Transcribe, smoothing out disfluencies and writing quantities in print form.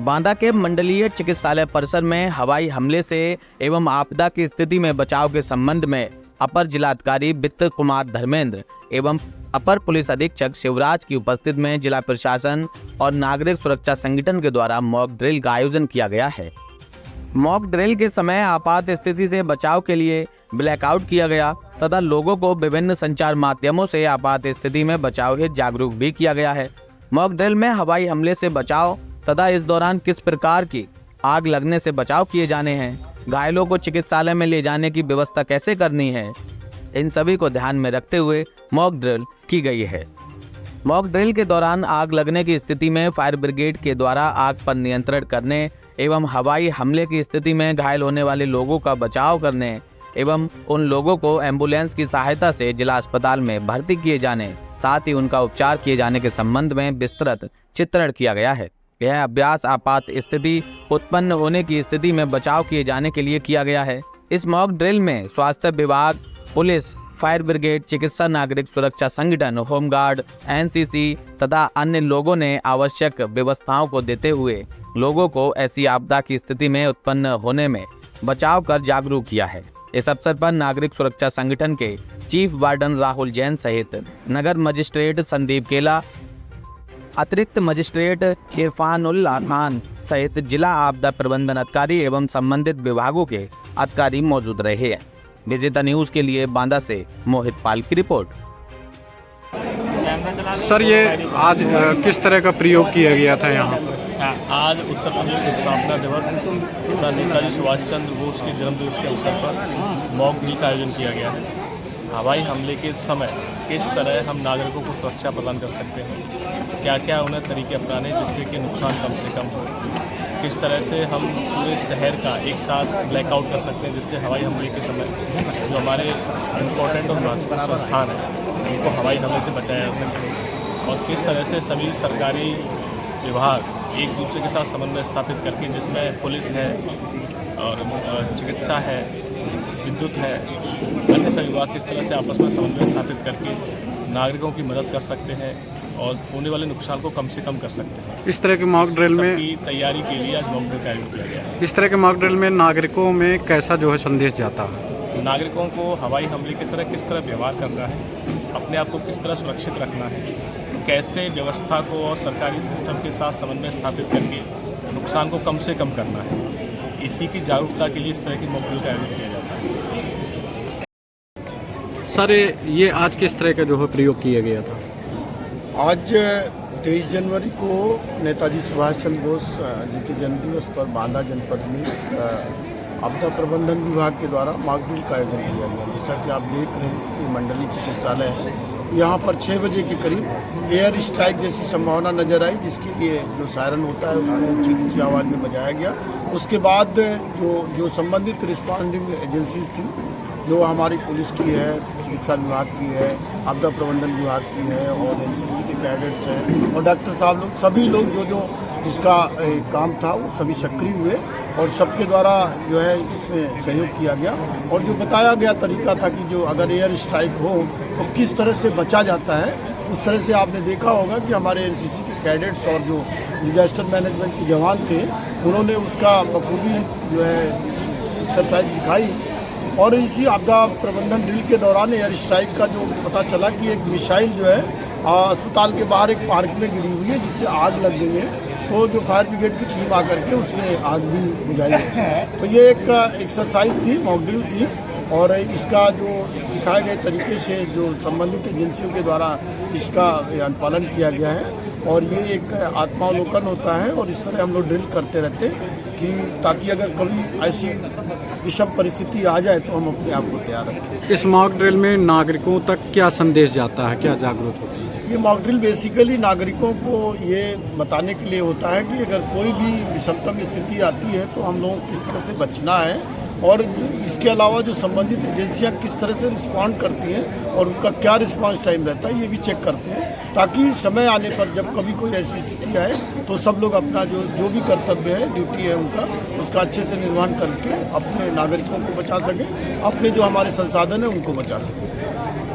बांदा के मंडलीय चिकित्सालय परिसर में हवाई हमले से एवं आपदा की स्थिति में बचाव के संबंध में अपर जिलाधिकारी वित्त कुमार धर्मेंद्र एवं अपर पुलिस अधीक्षक शिवराज की उपस्थिति में जिला प्रशासन और नागरिक सुरक्षा संगठन के द्वारा मॉक ड्रिल का आयोजन किया गया है। मॉक ड्रिल के समय आपात स्थिति से बचाव के लिए ब्लैकआउट किया गया तथा लोगों को विभिन्न संचार माध्यमों से आपात स्थिति में बचाव हेतु जागरूक भी किया गया है। मॉक ड्रिल में हवाई हमले से बचाव तथा इस दौरान किस प्रकार की आग लगने से बचाव किए जाने हैं, घायलों को चिकित्सालय में ले जाने की व्यवस्था कैसे करनी है, इन सभी को ध्यान में रखते हुए मॉक ड्रिल की गई है। मॉक ड्रिल के दौरान आग लगने की स्थिति में फायर ब्रिगेड के द्वारा आग पर नियंत्रण करने एवं हवाई हमले की स्थिति में घायल होने वाले लोगों का बचाव करने एवं उन लोगों को एम्बुलेंस की सहायता से जिला अस्पताल में भर्ती किए जाने, साथ ही उनका उपचार किए जाने के संबंध में विस्तृत चित्रण किया गया है। यह अभ्यास आपात स्थिति उत्पन्न होने की स्थिति में बचाव किए जाने के लिए किया गया है। इस मॉक ड्रिल में स्वास्थ्य विभाग, पुलिस, फायर ब्रिगेड, चिकित्सा, नागरिक सुरक्षा संगठन, होमगार्ड, एनसीसी तथा अन्य लोगों ने आवश्यक व्यवस्थाओं को देते हुए लोगों को ऐसी आपदा की स्थिति में उत्पन्न होने में बचाव कर जागरूक किया है। इस अवसर पर नागरिक सुरक्षा संगठन के चीफ वार्डन राहुल जैन सहित नगर मजिस्ट्रेट संदीप केला, अतिरिक्त मजिस्ट्रेट इरफानुल्लाह खान सहित जिला आपदा प्रबंधन अधिकारी एवं संबंधित विभागों के अधिकारी मौजूद रहे हैं। विजेता न्यूज के लिए बांदा से मोहित पाल की रिपोर्ट। सर, ये आज किस तरह का प्रयोग किया गया था यहाँ पर? आज उत्तर प्रदेश स्थापना दिवस तथा नेताजी सुभाष चंद्र बोस के जन्मदिवस के अवसर पर मॉक ड्रिल का आयोजन किया गया है। हवाई हमले के समय किस तरह हम नागरिकों को सुरक्षा प्रदान कर सकते हैं, क्या क्या उन्हें तरीके अपनाने जिससे कि नुकसान कम से कम हो, किस तरह से हम पूरे शहर का एक साथ ब्लैकआउट कर सकते हैं जिससे हवाई हमले के समय जो हमारे इम्पोर्टेंट और महत्वपूर्ण संस्थान हैं उनको हवाई हमले से बचाया जा सके, और किस तरह से सभी सरकारी विभाग एक दूसरे के साथ समन्वय स्थापित करके, जिसमें पुलिस है और चिकित्सा है, विद्युत है, अन्य सभी विभाग किस तरह से आपस में समन्वय स्थापित करके नागरिकों की मदद कर सकते हैं और होने वाले नुकसान को कम से कम कर सकते हैं। इस तरह के मॉक ड्रिल में तैयारी के लिए आज मॉक ड्रिल का आयोजन किया गया है। इस तरह के मॉक ड्रिल में नागरिकों में कैसा संदेश जाता है? नागरिकों को हवाई हमले की तरह किस तरह व्यवहार करना है, अपने आप को किस तरह सुरक्षित रखना है, कैसे व्यवस्था को और सरकारी सिस्टम के साथ समन्वय स्थापित करके नुकसान को कम से कम करना है, इसी की जागरूकता के लिए इस तरह की मॉक ड्रिल का आयोजन किया जाता है। सर, ये आज किस तरह का प्रयोग किया गया था? आज 23 जनवरी को नेताजी सुभाष चंद्र बोस जी के जन्मदिवस पर बांदा जनपद में आपदा प्रबंधन विभाग के द्वारा मॉक ड्रिल का आयोजन किया गया। जैसा कि आप देख रहे हैं कि मंडलीय चिकित्सालय है, यहाँ पर 6 बजे के करीब एयर स्ट्राइक जैसी संभावना नजर आई, जिसके लिए जो सायरन होता है उसको ऊंची ऊंची आवाज़ में बजाया गया। उसके बाद जो संबंधित रिस्पॉन्डिंग एजेंसीज थी, जो हमारी पुलिस की है, चिकित्सा विभाग की है, आपदा प्रबंधन विभाग की है और एनसीसी के कैडेट्स हैं और डॉक्टर साहब लोग, सभी लोग जो जिसका काम था वो सभी सक्रिय हुए और सबके द्वारा जो है इसमें सहयोग किया गया। और जो बताया गया तरीका था कि जो अगर एयर स्ट्राइक हो तो किस तरह से बचा जाता है, उस तरह से आपने देखा होगा कि हमारे एनसीसी के कैडेट्स और जो डिजास्टर मैनेजमेंट के जवान थे उन्होंने उसका बखूबी जो है एक्सरसाइज दिखाई। और इसी आपदा प्रबंधन ड्रिल के दौरान एयर स्ट्राइक का जो पता चला कि एक मिसाइल जो है अस्पताल के बाहर एक पार्क में गिरी हुई है जिससे आग लग गई है, तो जो फायर ब्रिगेड की टीम आकर के उसने आग भी बुझाई है। तो ये एक एक्सरसाइज थी, मॉक ड्रिल थी और इसका जो सिखाए गए तरीके से जो संबंधित एजेंसियों के द्वारा इसका अनुपालन किया गया है और ये एक आत्मावलोकन होता है और इस तरह हम लोग ड्रिल करते रहते हैं कि ताकि अगर कभी ऐसी विषम परिस्थिति आ जाए तो हम अपने आप को तैयार रखें। इस मॉक ड्रिल में नागरिकों तक क्या संदेश जाता है, क्या जागरूक होती है? ये मॉक ड्रिल बेसिकली नागरिकों को ये बताने के लिए होता है कि अगर कोई भी विषमतम स्थिति आती है तो हम लोगों को किस तरह से बचना है और इसके अलावा जो संबंधित एजेंसियां किस तरह से रिस्पॉन्ड करती हैं और उनका क्या रिस्पॉन्स टाइम रहता है, ये भी चेक करते हैं ताकि समय आने पर जब कभी कोई ऐसी स्थिति आए तो सब लोग अपना जो भी कर्तव्य है, ड्यूटी है उनका, उसका अच्छे से निर्वहन करके अपने नागरिकों को बचा सकें, अपने जो हमारे संसाधन हैं उनको बचा सकें।